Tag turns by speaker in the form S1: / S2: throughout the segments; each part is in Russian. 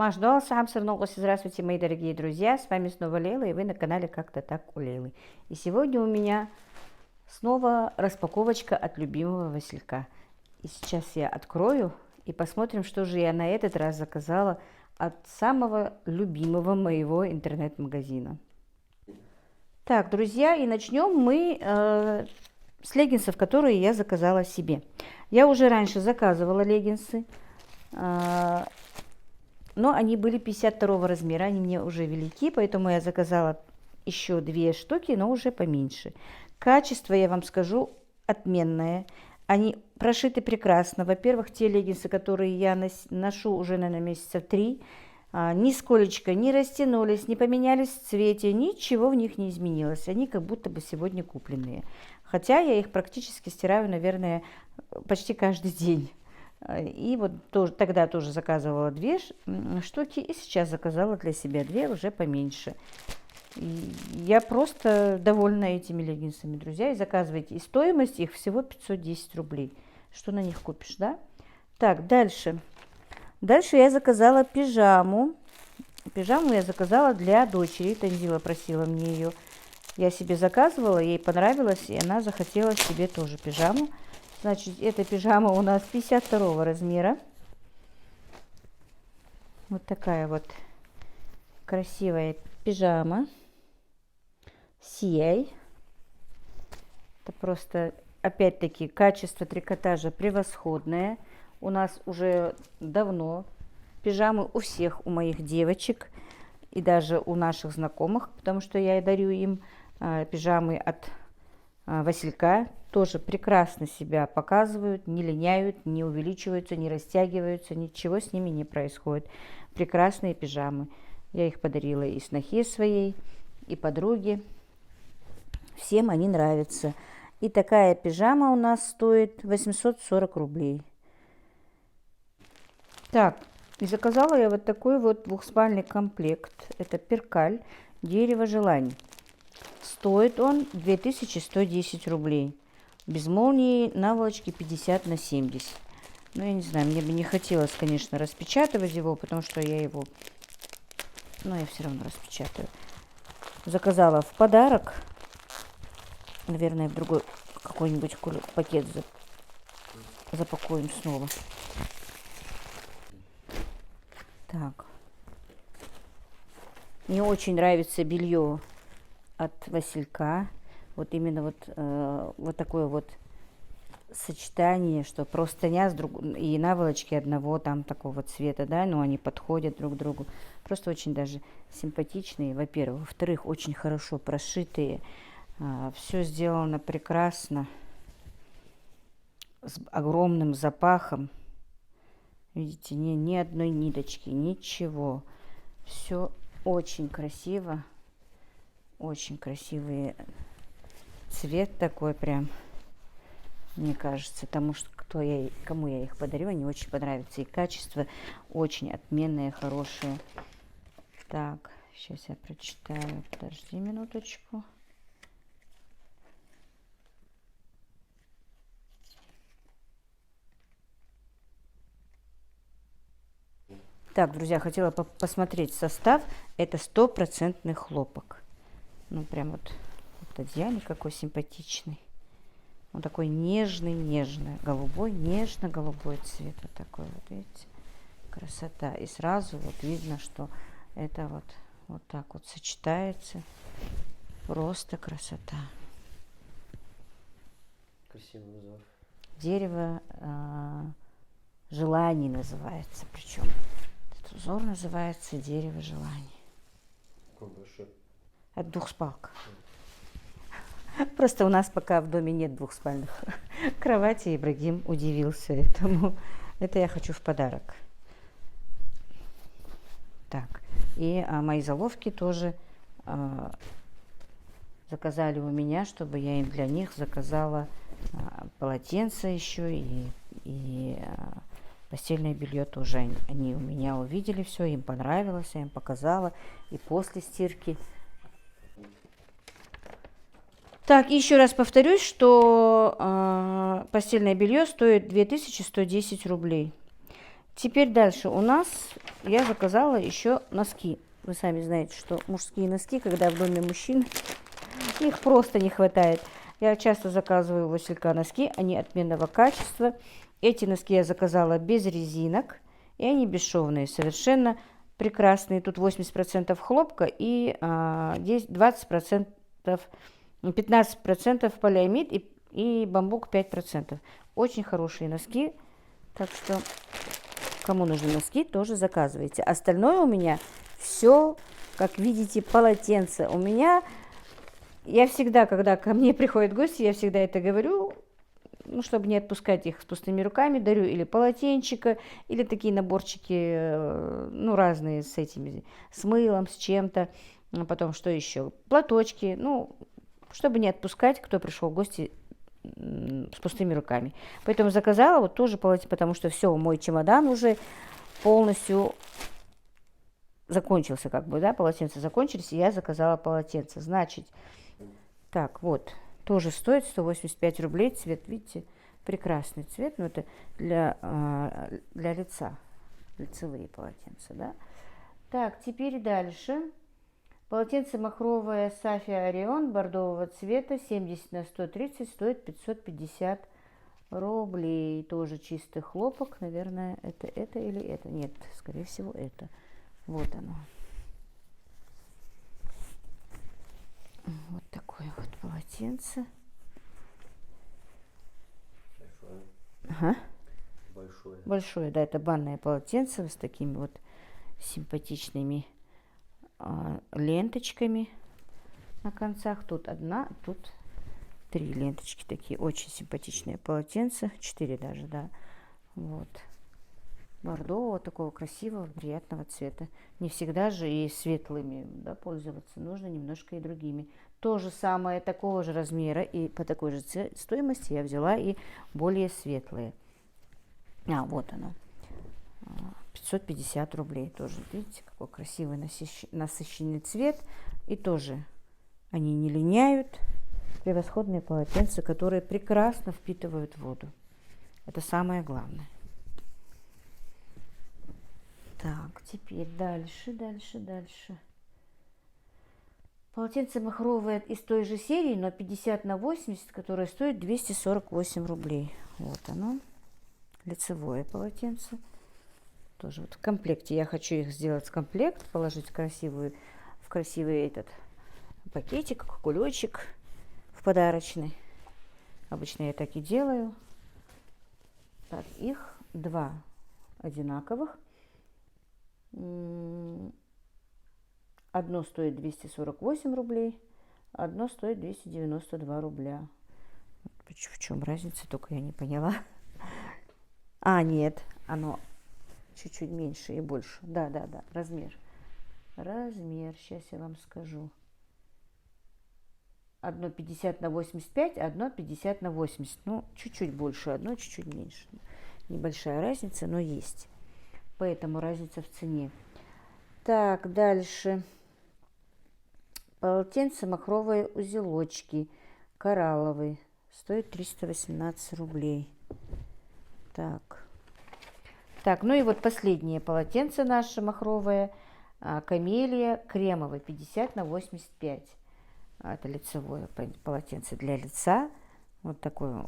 S1: Здравствуйте, мои дорогие друзья, с вами снова Лейла, и вы на канале Как-то так у Лейлы. И сегодня у меня снова распаковочка от любимого Василька. И сейчас я открою и посмотрим, что же я на этот раз заказала от самого любимого моего интернет-магазина. Так, друзья, и начнем мы с леггинсов, которые я заказала себе. Я уже раньше заказывала леггинсы, но они были 52 размера, они мне уже велики, поэтому я заказала еще 2 штуки, но уже поменьше. Качество, я вам скажу, отменное. Они прошиты прекрасно. Во-первых, те леггинсы, которые я ношу уже, наверное, месяца 3, нисколечко не растянулись, не поменялись в цвете, ничего в них не изменилось. Они как будто бы сегодня купленные. Хотя я их практически стираю, наверное, почти каждый день. И вот тогда тоже заказывала 2 штуки, и сейчас заказала для себя 2, уже поменьше. И я просто довольна этими леггинсами, друзья. И заказывайте. И стоимость их всего 510 рублей. Что на них купишь, да? Так, дальше. Дальше я заказала пижаму. Пижаму я заказала для дочери. Танзила просила мне ее. Я себе заказывала, ей понравилось, и она захотела себе тоже пижаму. Значит, эта пижама у нас 52 размера. Вот такая вот красивая пижама. Сияй. Это просто, опять-таки, качество трикотажа превосходное. У нас уже давно пижамы у всех, у моих девочек и даже у наших знакомых, потому что я дарю им пижамы от Василька, тоже прекрасно себя показывают, не линяют, не увеличиваются, не растягиваются, ничего с ними не происходит. Прекрасные пижамы. Я их подарила и снохе своей, и подруге. Всем они нравятся. И такая пижама у нас стоит 840 рублей. Так, и заказала я вот такой вот двухспальный комплект. Это перкаль, дерево желаний. Стоит он 2110 рублей. Без молнии, наволочки 50 на 70. Ну, я не знаю, мне бы не хотелось, конечно, распечатывать его, потому что я его... Но я все равно распечатаю. Заказала в подарок. Наверное, в другой какой-нибудь пакет запакуем снова. Так. Мне очень нравится белье от Василька. Вот именно вот такое вот сочетание, что простыня и наволочки одного там такого цвета, да, но они подходят друг к другу. Просто очень даже симпатичные, во-первых. Во-вторых, очень хорошо прошитые. Все сделано прекрасно. С огромным запахом. Видите, ни одной ниточки, ничего. Все очень красиво. Очень красивый цвет такой прям, мне кажется, тому, что кому я их подарю, они очень понравятся. И качество очень отменное, хорошее. Так, сейчас я прочитаю. Подожди минуточку. Так, друзья, хотела посмотреть состав. Это 100% хлопок. Ну, прям вот одеяльник какой симпатичный. Он такой нежный, голубой, нежно-голубой цвет. Вот такой вот, видите, красота. И сразу вот видно, что это вот так вот сочетается. Просто красота.
S2: Красивый узор.
S1: Дерево желаний называется. Причем этот узор называется дерево желаний.
S2: Какой большой.
S1: От двухспалка. Просто у нас пока в доме нет двухспальных кроватей. Ибрагим удивился этому. Это я хочу в подарок. Так, и мои заловки тоже заказали у меня, чтобы я им для них заказала полотенце еще и постельное белье тоже. Они у меня увидели все, им понравилось, я им показала. И после стирки. Так, еще раз повторюсь, что постельное белье стоит 2110 рублей. Теперь дальше у нас я заказала еще носки. Вы сами знаете, что мужские носки, когда в доме мужчин, их просто не хватает. Я часто заказываю у Василька носки, они отменного качества. Эти носки я заказала без резинок, и они бесшовные, совершенно прекрасные. Тут 80% хлопка и 20%, 15% полиамид и бамбук 5%. Очень хорошие носки, так что кому нужны носки, тоже заказывайте. Остальное у меня все, как видите, полотенце. У меня, я всегда, когда ко мне приходят гости, я всегда это говорю, ну, чтобы не отпускать их с пустыми руками, дарю или полотенчика, или такие наборчики, ну, разные с этими, с мылом, с чем-то. Потом что еще? Платочки, ну, чтобы не отпускать, кто пришел в гости с пустыми руками. Поэтому заказала вот тоже полотенце, потому что все, мой чемодан уже полностью закончился, как бы, да, полотенца закончились, и я заказала полотенце. Значит, так, вот, тоже стоит 185 рублей, цвет, видите, прекрасный цвет, но это для лица, лицевые полотенца, да. Так, теперь дальше. Полотенце махровое Safia Orion бордового цвета 70 на 130 стоит 550 рублей. Тоже чистый хлопок. Наверное, это или это? Нет, скорее всего, это. Вот оно. Вот такое вот полотенце.
S2: Большое.
S1: Ага.
S2: Большое.
S1: Большое, да, это банное полотенце с такими вот симпатичными ленточками на концах. Тут одна, тут 3 ленточки такие. Очень симпатичные полотенца. 4 даже, да. Вот. Бордового, такого красивого, приятного цвета. Не всегда же и светлыми, да, пользоваться. Нужно немножко и другими. То же самое, такого же размера и по такой же стоимости я взяла и более светлые. Вот оно. 550 рублей тоже. Видите, какой красивый насыщенный цвет. И тоже они не линяют. Превосходные полотенца, которые прекрасно впитывают воду. Это самое главное. Так, теперь дальше. Полотенце махровое из той же серии, но 50 на 80, которое стоит 248 рублей. Вот оно. Лицевое полотенце. Тоже вот в комплекте. Я хочу их сделать в комплект, положить в красивый этот пакетик, кулечек в подарочный. Обычно я так и делаю. Так, их 2 одинаковых. Одно стоит 248 рублей, одно стоит 292 рубля. В чем разница, только я не поняла. Нет, оно чуть-чуть меньше и больше. Да, размер. Сейчас я вам скажу. Одно 50 на 85, одно 50 на 80. Ну, чуть-чуть больше, одно чуть-чуть меньше. Небольшая разница, но есть. Поэтому разница в цене. Так, дальше. Полотенце махровые узелочки. Коралловый. Стоит 318 рублей. Так, ну и вот последнее полотенце наше махровое. Камелия кремовый. 50 на 85. Это лицевое полотенце для лица. Вот такое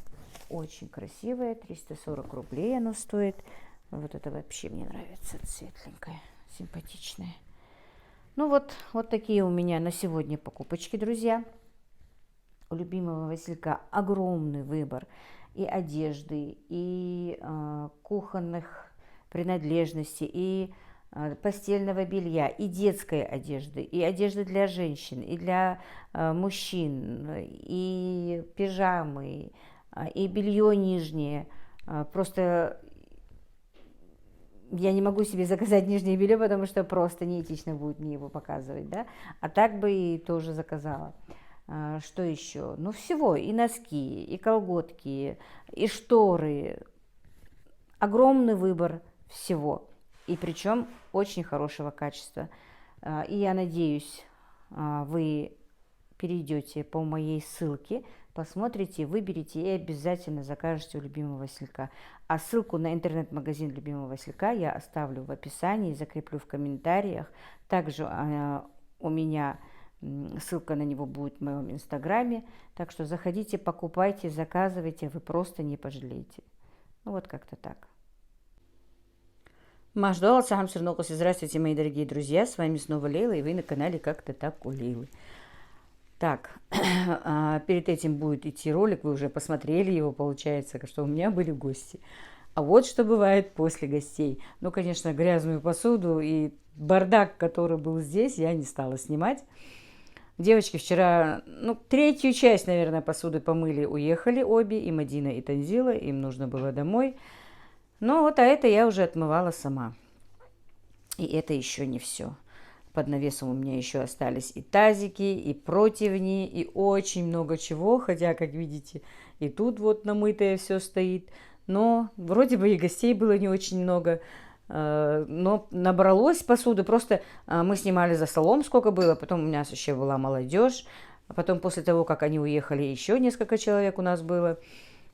S1: очень красивое. 340 рублей оно стоит. Вот это вообще мне нравится. Светленькое, симпатичное. Ну вот такие у меня на сегодня покупочки, друзья. У любимого Василька огромный выбор и одежды, и кухонных принадлежностей, и постельного белья, и детской одежды, и одежды для женщин, и для мужчин, и пижамы, и белье нижнее. Просто я не могу себе заказать нижнее белье, потому что просто неэтично будет мне его показывать, да. А так бы и тоже заказала. Что еще? Ну, всего. И носки, и колготки, и шторы. Огромный выбор всего. И причем очень хорошего качества. И я надеюсь, вы перейдете по моей ссылке, посмотрите, выберите и обязательно закажете у любимого Василька. А ссылку на интернет-магазин любимого Василька я оставлю в описании, закреплю в комментариях. Также у меня ссылка на него будет в моем инстаграме. Так что заходите, покупайте, заказывайте, вы просто не пожалеете. Ну вот как-то так. Маждала сам Сернокуси. Здравствуйте, мои дорогие друзья. С вами снова Лейла, и вы на канале Как-то так у Лейлы. Так, перед этим будет идти ролик, вы уже посмотрели его, получается, что у меня были гости. А вот что бывает после гостей. Ну, конечно, грязную посуду и бардак, который был здесь, я не стала снимать. Девочки вчера, третью часть, наверное, посуды помыли, уехали обе, и Мадина, и Танзила, им нужно было домой. Но вот, а это я уже отмывала сама. И это еще не все. Под навесом у меня еще остались и тазики, и противни, и очень много чего. Хотя, как видите, и тут вот намытое все стоит. Но вроде бы и гостей было не очень много. Но набралось посуды. Просто мы снимали за столом, сколько было. Потом у нас еще была молодежь. А потом после того, как они уехали, еще несколько человек у нас было.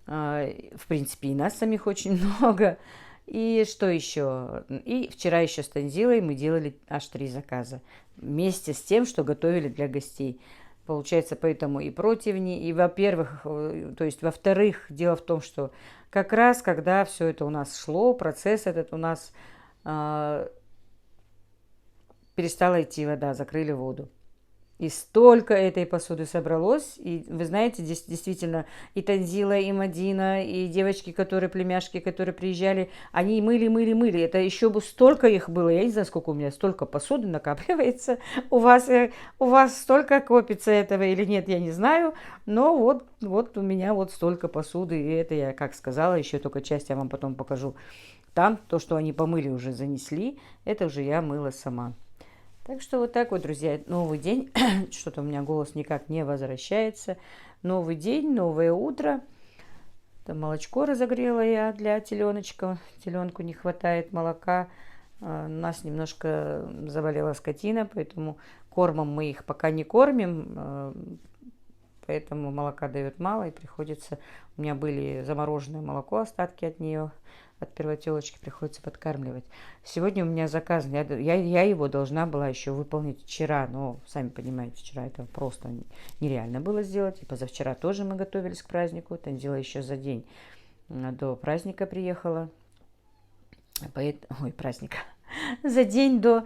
S1: В принципе, и нас самих очень много. И что еще? И вчера еще с Танзилой мы делали аж 3 заказа. Вместе с тем, что готовили для гостей. Получается, поэтому и противни, и, во-вторых, дело в том, что как раз, когда все это у нас шло, процесс этот у нас перестала идти вода, закрыли воду. И столько этой посуды собралось. И вы знаете, здесь действительно и Танзила, и Мадина, и девочки, племяшки, которые приезжали, они мыли. Это еще бы столько их было. Я не знаю, сколько у меня столько посуды накапливается. У вас столько копится этого или нет, я не знаю. Но вот у меня вот столько посуды. И это я, как сказала, еще только часть я вам потом покажу. Там то, что они помыли, уже занесли. Это уже я мыла сама. Так что вот так вот, друзья, новый день. Что-то у меня голос никак не возвращается. Новый день, новое утро. Там молочко разогрела я для теленочка. Теленку не хватает молока. У нас немножко заболела скотина, поэтому кормом мы их пока не кормим. Поэтому молока дает мало, и приходится... У меня были замороженное молоко, остатки от нее, от первой телочки, приходится подкармливать. Сегодня у меня заказ, я его должна была еще выполнить вчера, но, сами понимаете, вчера это просто нереально было сделать. И позавчера тоже мы готовились к празднику, Танзила еще за день до праздника приехала. Праздника. За день до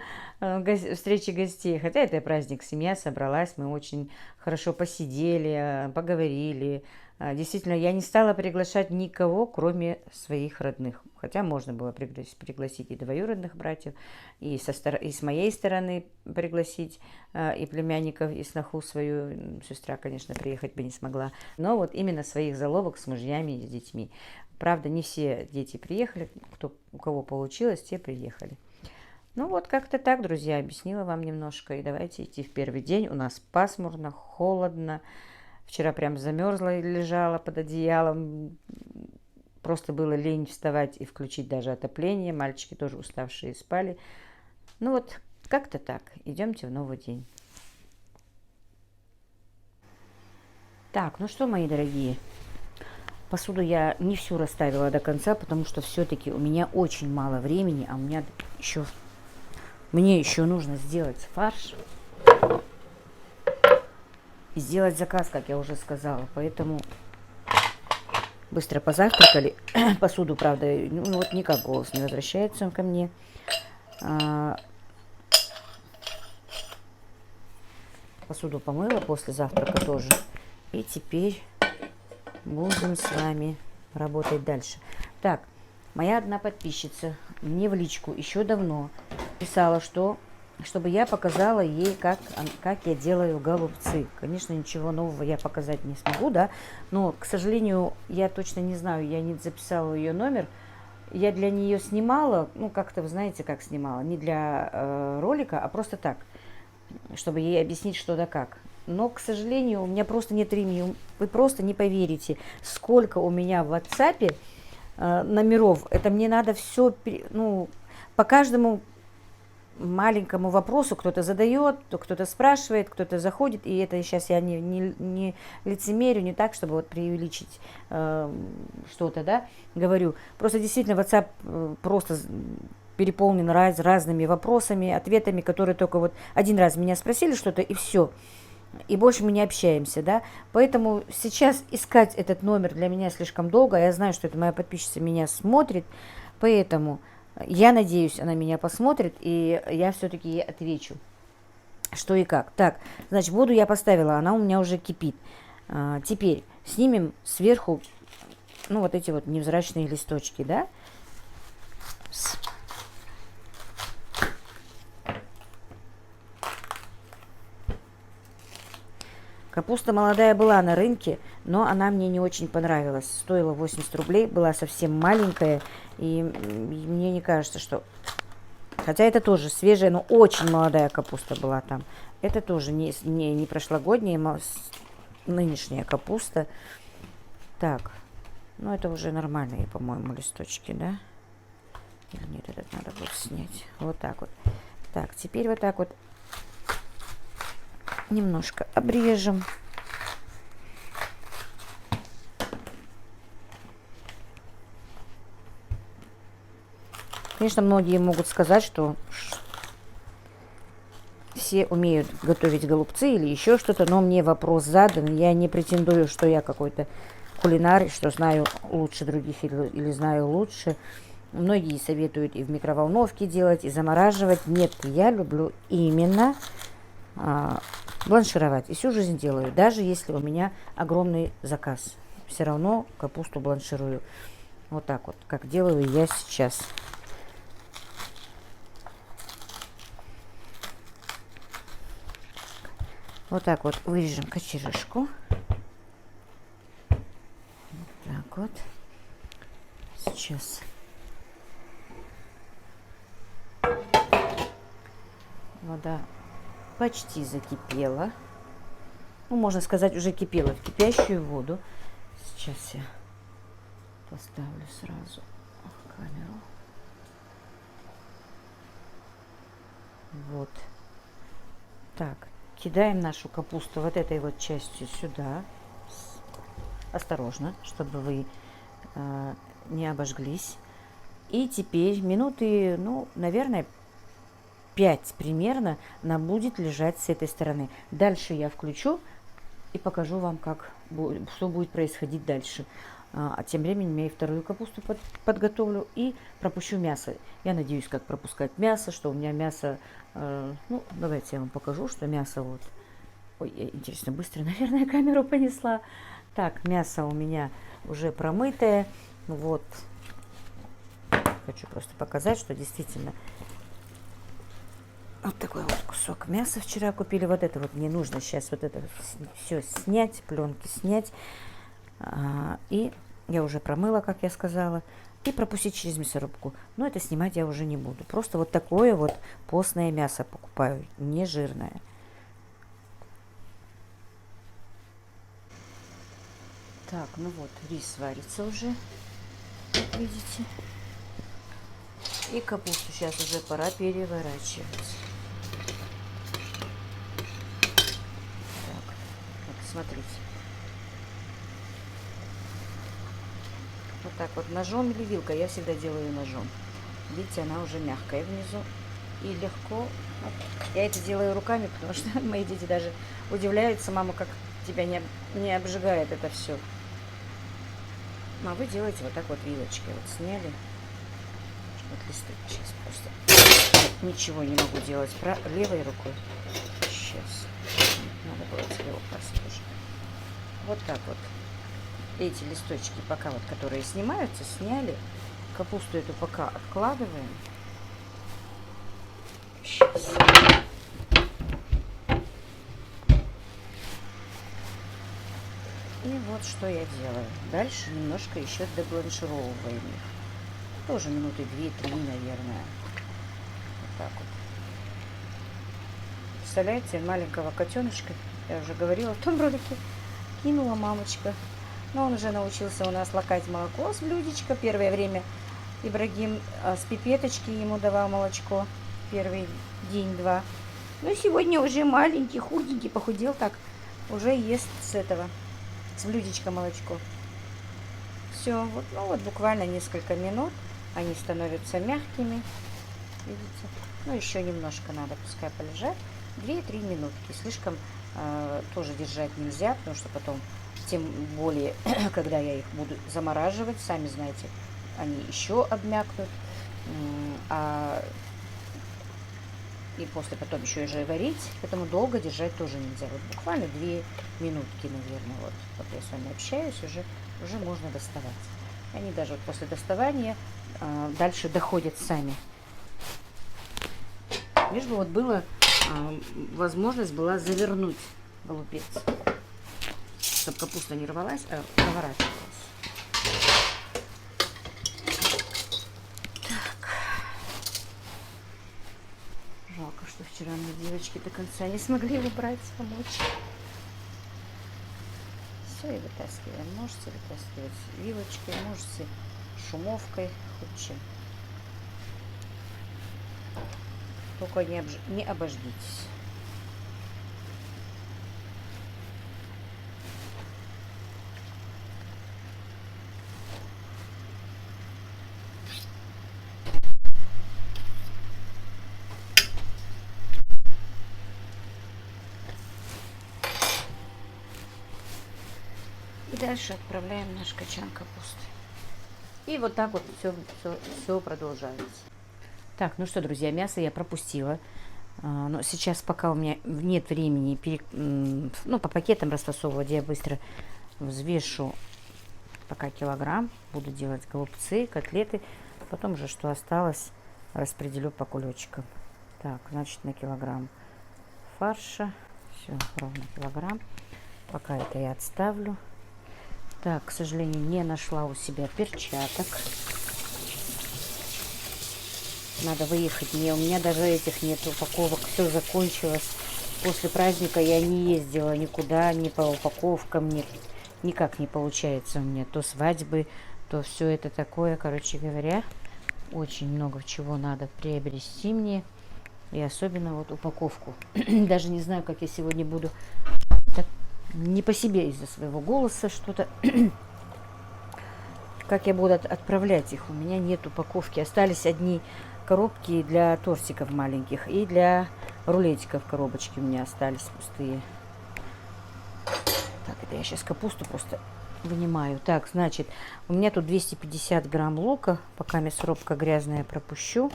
S1: встречи гостей. Хотя это праздник, семья собралась, мы очень хорошо посидели, поговорили. Действительно, я не стала приглашать никого, кроме своих родных. Хотя можно было пригласить и двоюродных братьев, и с моей стороны пригласить и племянников, и сноху свою. Сестра, конечно, приехать бы не смогла. Но вот именно своих заловок с мужьями и с детьми. Правда, не все дети приехали. У кого получилось, те приехали. Ну вот как-то так, друзья, объяснила вам немножко. И давайте идти в первый день. У нас пасмурно, холодно. Вчера прям замерзла и лежала под одеялом. Просто было лень вставать и включить даже отопление. Мальчики тоже уставшие спали. Ну вот как-то так. Идемте в новый день. Так, ну что, мои дорогие. Посуду я не всю расставила до конца, потому что все-таки у меня очень мало времени, а мне еще нужно сделать фарш и сделать заказ, как я уже сказала. Поэтому быстро позавтракали. Посуду, правда, никак голос не возвращается он ко мне. Посуду помыла после завтрака тоже. И теперь будем с вами работать дальше. Так, моя одна подписчица мне в личку еще давно писала, чтобы я показала ей, как я делаю голубцы. Конечно, ничего нового я показать не смогу, да, но, к сожалению, я точно не знаю, я не записала ее номер. Я для нее снимала, как-то, вы знаете, как снимала, не для ролика, а просто так, чтобы ей объяснить, что да как. Но, к сожалению, у меня просто нет времени. Вы просто не поверите, сколько у меня в WhatsApp номеров. Это мне надо все, по каждому маленькому вопросу кто-то задает, то кто-то спрашивает, кто-то заходит, и это сейчас я не лицемерю, не так, чтобы вот преувеличить что-то, да, говорю. Просто действительно WhatsApp просто переполнен разными вопросами, ответами, которые только вот один раз меня спросили что-то, и все. И больше мы не общаемся, да. Поэтому сейчас искать этот номер для меня слишком долго. Я знаю, что это моя подписчица меня смотрит, поэтому я надеюсь, она меня посмотрит, и я все-таки ей отвечу, что и как. Так, значит, воду я поставила, она у меня уже кипит. Теперь снимем сверху, ну, вот эти вот невзрачные листочки, да. Капуста молодая была на рынке, но она мне не очень понравилась. Стоила 80 рублей, была совсем маленькая. И мне не кажется, что... Хотя это тоже свежая, но очень молодая капуста была там. Это тоже не прошлогодняя, нынешняя капуста. Так, ну это уже нормальные, по-моему, листочки, да? Нет, этот надо будет снять. Вот так вот. Так, теперь вот так вот немножко обрежем. Конечно, многие могут сказать, что все умеют готовить голубцы или еще что-то, но мне вопрос задан. Я не претендую, что я какой-то кулинар, что знаю лучше других или знаю лучше. Многие советуют и в микроволновке делать, и замораживать. Нет, я люблю именно бланшировать. И всю жизнь делаю, даже если у меня огромный заказ. Все равно капусту бланширую. Вот так вот, как делаю я сейчас. Вот так вот вырежем кочерышку. Вот так вот. Сейчас. Вода почти закипела. Ну, можно сказать, уже кипела в кипящую воду. Сейчас я поставлю сразу камеру. Вот. Так, кидаем нашу капусту вот этой вот частью сюда. Осторожно, чтобы вы не обожглись. И теперь минуты, ну, наверное, 5 примерно она будет лежать с этой стороны. Дальше я включу и покажу вам, что будет происходить дальше. А тем временем я и вторую капусту подготовлю и пропущу мясо. Я надеюсь, как пропускать мясо, что у меня мясо... ну, давайте я вам покажу, что мясо вот... Ой, интересно, быстро, наверное, камеру понесла. Так, мясо у меня уже промытое. Вот. Хочу просто показать, что действительно... Вот такой вот кусок мяса вчера купили. Вот это вот мне нужно сейчас вот это все снять, пленки снять. И я уже промыла, как я сказала. И пропустить через мясорубку. Но это снимать я уже не буду. Просто вот такое вот постное мясо покупаю, не жирное. Так, ну вот, рис варится уже, как видите. И капусту сейчас уже пора переворачивать. Так, вот смотрите. Вот так вот ножом или вилкой, я всегда делаю ножом. Видите, она уже мягкая внизу и легко. Вот. Я это делаю руками, потому что мои дети даже удивляются: мама, как тебя не обжигает это все. А вы делаете вот так вот вилочкой. Вот сняли. Вот листы. Сейчас просто ничего не могу делать левой рукой. Сейчас. Надо было слева класть тоже. Вот так вот. Эти листочки пока вот, которые снимаются, сняли. Капусту эту пока откладываем. Сейчас. И вот что я делаю. Дальше немножко еще добланшировываем их. Тоже минуты 2-3, наверное. Вот так вот. Представляете, маленького котеночка, я уже говорила в том ролике, кинула мамочка. Но он уже научился у нас лакать молоко с блюдечка. Первое время Ибрагим с пипеточки ему давал молочко. первый день-два. Ну, сегодня уже маленький, худенький, похудел так. Уже ест с этого, с блюдечка молочко. Все, вот, ну вот буквально несколько минут они становятся мягкими. Видите? Ну, еще немножко надо, пускай полежат. 2-3 минутки. Слишком тоже держать нельзя, потому что потом, тем более, когда я их буду замораживать, сами знаете, они еще обмякнут. И после потом еще и варить, поэтому долго держать тоже нельзя. Вот буквально 2 минутки, наверное, вот я с вами общаюсь, уже можно доставать. Они даже вот после доставания дальше доходят сами. Лишь бы вот была возможность была завернуть голубец, чтобы капуста не рвалась, а наворачивалась. Жалко, что вчера мне девочки до конца не смогли убрать, помочь. Все, и вытаскиваем. Можете вытаскивать вилочкой, можете шумовкой, хоть чем. Только не обождитесь. И дальше отправляем наш качан капусты. И вот так вот все продолжается. Так, ну что, друзья, мясо я пропустила. Но сейчас, пока у меня нет времени по пакетам расфасовывать, я быстро взвешу пока килограмм. Буду делать голубцы, котлеты. Потом же, что осталось, распределю по кулечкам. Так, значит, на килограмм фарша. Все, ровно килограмм. Пока это я отставлю. Так, к сожалению, не нашла у себя перчаток. Надо выехать. У меня даже этих нет упаковок. Все закончилось. После праздника я не ездила никуда, ни по упаковкам, никак не получается у меня. То свадьбы, то все это такое. Короче говоря, очень много чего надо приобрести мне. И особенно вот упаковку. Даже не знаю, как я сегодня буду. Так, не по себе из-за своего голоса что-то. Как я буду отправлять их? У меня нет упаковки. Остались одни коробки для тортиков маленьких и для рулетиков коробочки у меня остались пустые. Так, это я сейчас капусту просто вынимаю. Так, значит, у меня тут 250 грамм лука. Пока мясорубка грязная, пропущу.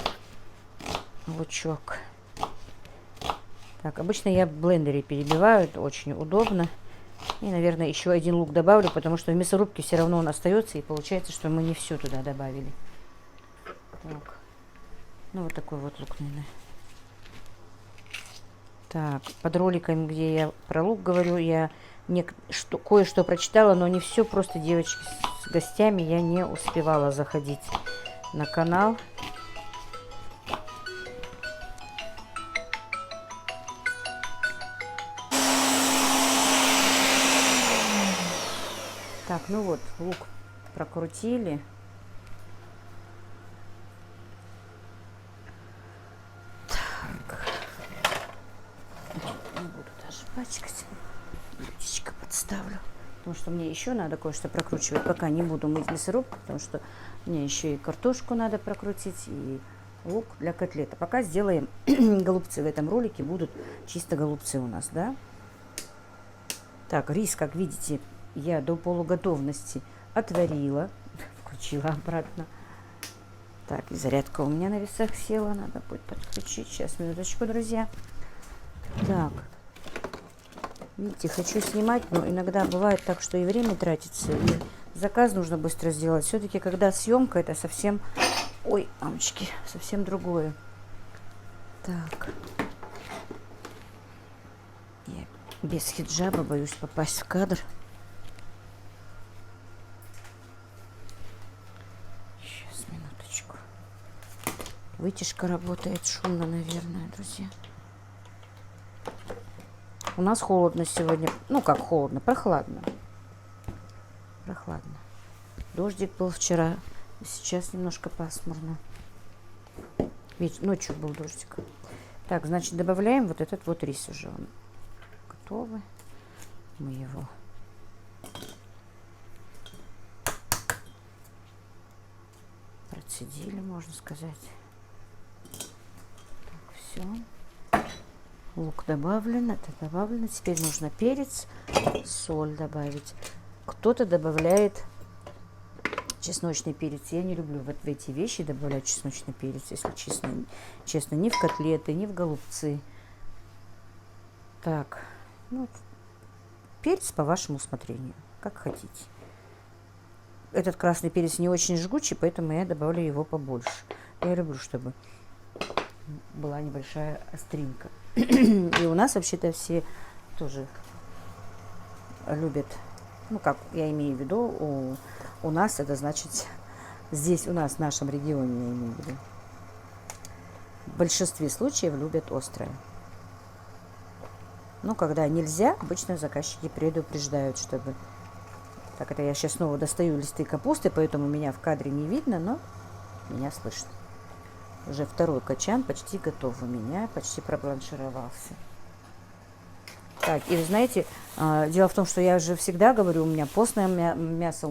S1: Лучок. Так, обычно я в блендере перебиваю, это очень удобно. И, наверное, еще один лук добавлю, потому что в мясорубке все равно он остается, и получается, что мы не все туда добавили. Так. Ну, вот такой вот лук, наверное. Так, под роликом, где я про лук говорю, я кое-что прочитала, но не все. Просто, девочки, с гостями я не успевала заходить на канал. Так, ну вот, лук прокрутили. Так. Не буду даже пачкать. Блюдечко подставлю. Потому что мне еще надо кое-что прокручивать. Пока не буду мыть мясорубку, потому что мне еще и картошку надо прокрутить, и лук для котлета. Пока сделаем голубцы. В этом ролике будут чисто голубцы у нас, да? Так, рис, как видите, я до полуготовности отварила, включила обратно. Так, и зарядка у меня на весах села, надо будет подключить. Сейчас, минуточку, друзья. Так, видите, хочу снимать, но иногда бывает так, что и время тратится, и заказ нужно быстро сделать. Все-таки, когда съемка, это совсем, ой, мамочки, совсем другое. Так, я без хиджаба боюсь попасть в кадр. Вытяжка работает шумно, наверное, друзья. У нас холодно сегодня. Ну, как холодно, прохладно. Прохладно. Дождик был вчера. Сейчас немножко пасмурно. Ночью был дождик. Так, значит, добавляем вот этот вот рис уже. Он готовый. Мы его процедили, можно сказать. Так, все. Лук добавлен, это добавлено. Теперь нужно перец, соль добавить. Кто-то добавляет чесночный перец. Я не люблю вот в эти вещи добавлять чесночный перец, если честно. Честно, ни в котлеты, ни в голубцы. Так, ну, перец по вашему усмотрению, как хотите. Этот красный перец не очень жгучий, поэтому я добавлю его побольше. Я люблю, чтобы была небольшая остринка. И у нас вообще-то все тоже любят, ну как я имею в виду, у нас это значит здесь, у нас в нашем регионе, я имею в виду. В большинстве случаев любят острое. Но когда нельзя, обычно заказчики предупреждают, чтобы... Так, это я сейчас снова достаю листы капусты, поэтому меня в кадре не видно, но меня слышно. Уже второй качан почти готов у меня, почти пробланшировался. Так, и вы знаете, дело в том, что я же всегда говорю, у меня постное мясо,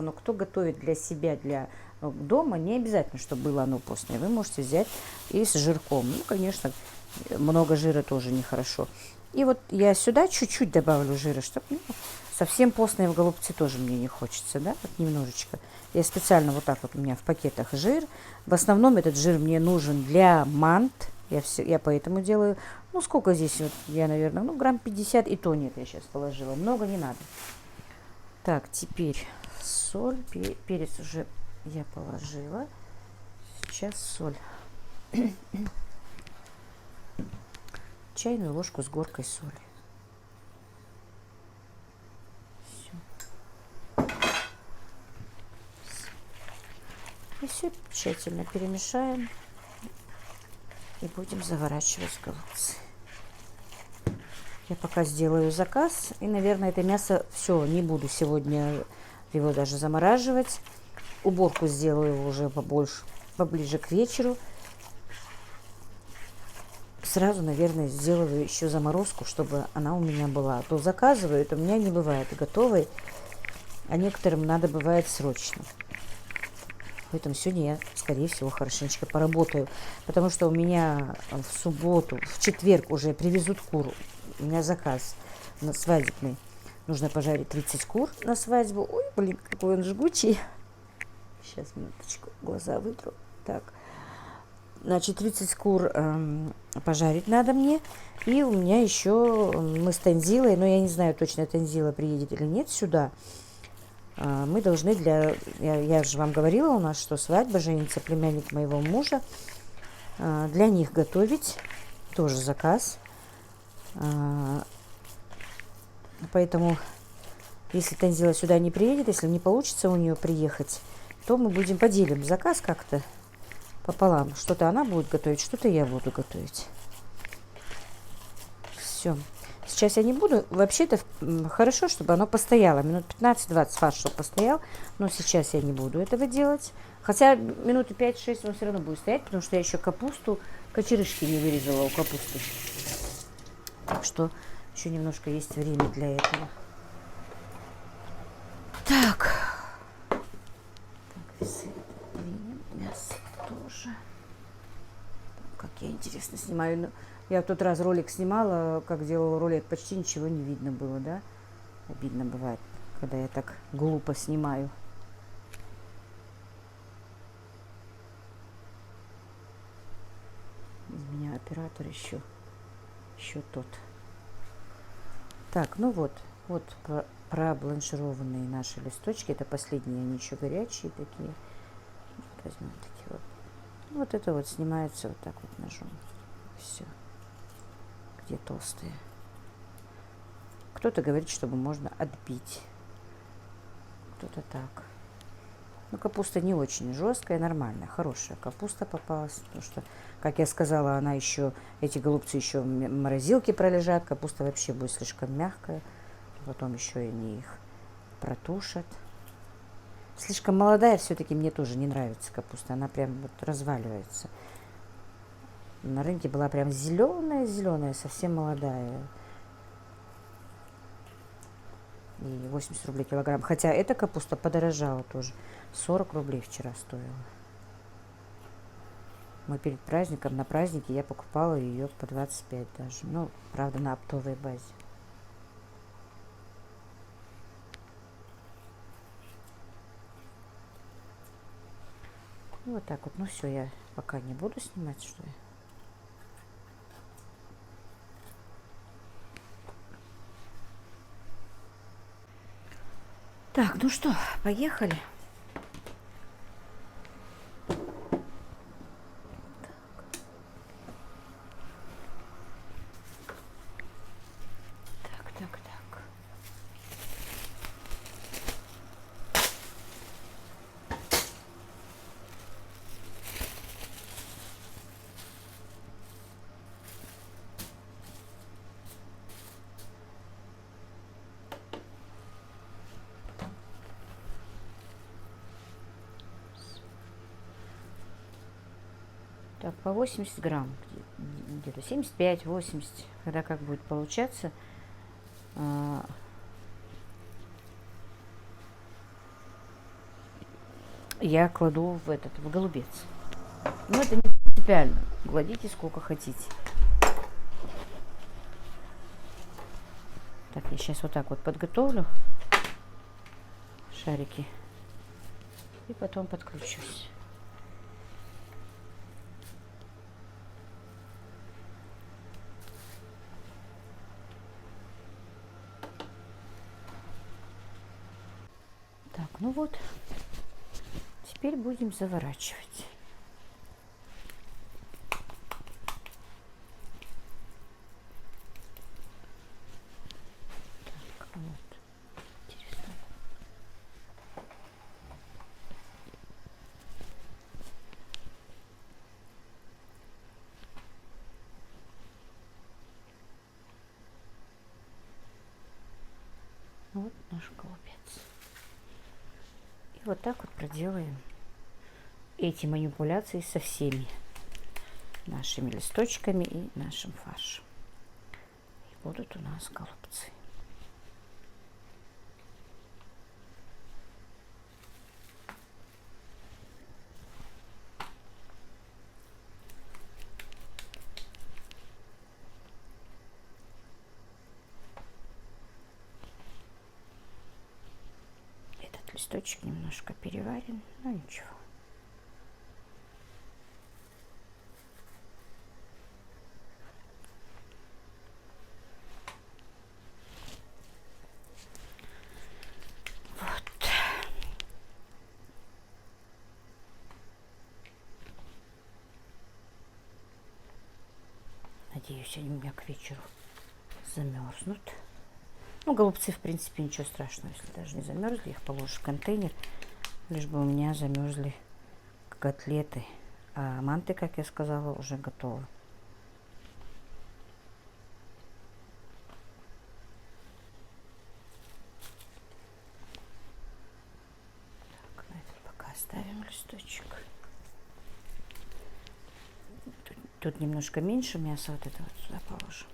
S1: но кто готовит для себя, для дома, не обязательно, чтобы было оно постное. Вы можете взять и с жирком. Ну, конечно, много жира тоже нехорошо. И вот я сюда чуть-чуть добавлю жира, чтобы совсем постные в голубцы тоже мне не хочется, да, вот немножечко. Я специально вот так вот, у меня в пакетах жир. В основном этот жир мне нужен для мант. Я поэтому делаю, ну, сколько здесь, вот, я, наверное, ну, грамм 50, и то нет, я сейчас положила. Много не надо. Так, теперь соль, перец уже я положила. Сейчас соль. Чайную ложку с горкой соли. И все тщательно перемешаем. И будем заворачивать голубцы. Я пока сделаю заказ. И, наверное, это мясо все, не буду сегодня его даже замораживать. Уборку сделаю уже побольше, поближе к вечеру. Сразу, наверное, сделаю еще заморозку, чтобы она у меня была. А то заказывают, у меня не бывает готовой. А некоторым надо бывает срочно. Поэтому сегодня я, скорее всего, хорошенечко поработаю. Потому что у меня в субботу, в четверг уже привезут кур. У меня заказ на свадебный. Нужно пожарить 30 кур на свадьбу. Ой, блин, какой он жгучий. Сейчас, минуточку, глаза вытру. Так. Значит, 30 кур пожарить надо мне. И у меня еще мы с Танзилой, но я не знаю точно, Танзила приедет или нет сюда. Мы должны я же вам говорила у нас, что свадьба, женится племянник моего мужа. Для них готовить, тоже заказ. Поэтому, если Танзила сюда не приедет, если не получится у нее приехать, то мы поделим заказ как-то пополам. Что-то она будет готовить, что-то я буду готовить. Все. Сейчас я не буду. Вообще-то хорошо, чтобы оно постояло. Минут 15-20 фарш, чтобы постоял. Но сейчас я не буду этого делать. Хотя минуты 5-6 он все равно будет стоять, потому что я еще капусту, кочерышки не вырезала у капусты. Так что еще немножко есть время для этого. Так. Весы двинем. Мясо тоже. Как я интересно снимаю. Я в тот раз ролик снимала, как делала ролик, почти ничего не видно было, да? Обидно бывает, когда я так глупо снимаю. Из меня оператор еще тот. Так, ну вот пробланшированные наши листочки. Это последние, они еще горячие такие. Возьмем такие вот. Вот это вот снимается вот так вот ножом. Все. Где толстые. Кто-то говорит, чтобы можно отбить. Кто-то так. Но капуста не очень жесткая, нормальная, хорошая капуста попалась. Потому что, как я сказала, она еще, эти голубцы еще в морозилке пролежат. Капуста вообще будет слишком мягкая. Потом еще они их протушат. Слишком молодая все-таки мне тоже не нравится капуста. Она прям вот разваливается. На рынке была прям зеленая, совсем молодая. И 80 рублей килограмм. Хотя эта капуста подорожала тоже. 40 рублей вчера стоила. Мы перед праздником, на празднике я покупала ее по 25 даже. Ну, правда, на оптовой базе. Вот так вот. Ну все, я пока не буду снимать, что я. Так, ну что, поехали. Так. Так, по 80 грамм, где-то 75-80, когда как будет получаться. Я кладу в голубец. Но это не принципиально. Кладите сколько хотите. Так, я сейчас вот так вот подготовлю шарики и потом подключусь. Так, ну вот, теперь будем заворачивать. Так, вот. Интересно. Вот наш голубец. И вот так вот проделаем эти манипуляции со всеми нашими листочками и нашим фаршем. И будут у нас голубцы. Этот листочек немножко переварен, но ничего. Надеюсь, они у меня к вечеру замерзнут. Ну, голубцы, в принципе, ничего страшного, если даже не замерзли. Их положишь в контейнер, лишь бы у меня замерзли котлеты. А манты, как я сказала, уже готовы. Так, на этот пока оставим листочек. Тут немножко меньше мяса, вот это вот сюда положим.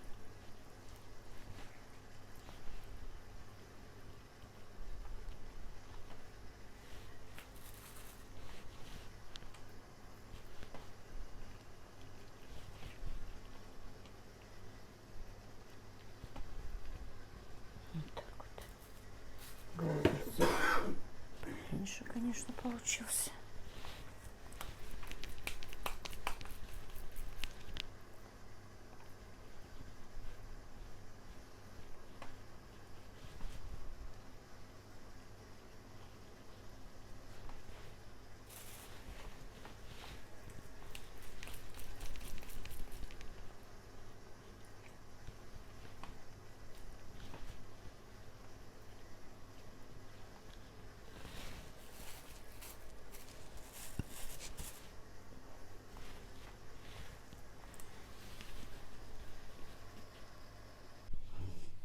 S1: Вот так вот. Голубец меньше, конечно, получился.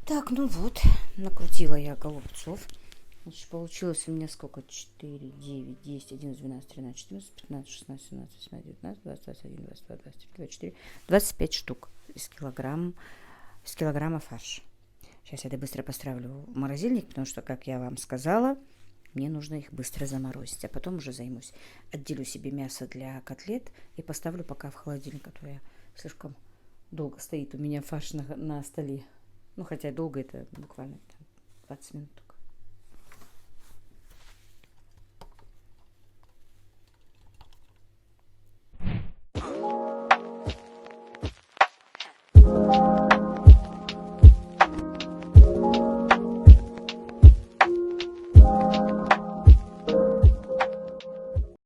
S1: Так, ну вот, накрутила я голубцов. Значит, получилось у меня сколько? 4, 9, 10, 11, 12, 13, 14, 15, 16, 17, 18, 19, 20, 21, 22, 23, 24, 25 штук из килограмма фарша. Сейчас я это быстро поставлю в морозильник, потому что, как я вам сказала, мне нужно их быстро заморозить, а потом уже займусь. Отделю себе мясо для котлет и поставлю пока в холодильник, а то я слишком долго стоит у меня фарш на столе. Ну, хотя долго это буквально там, 20 минут.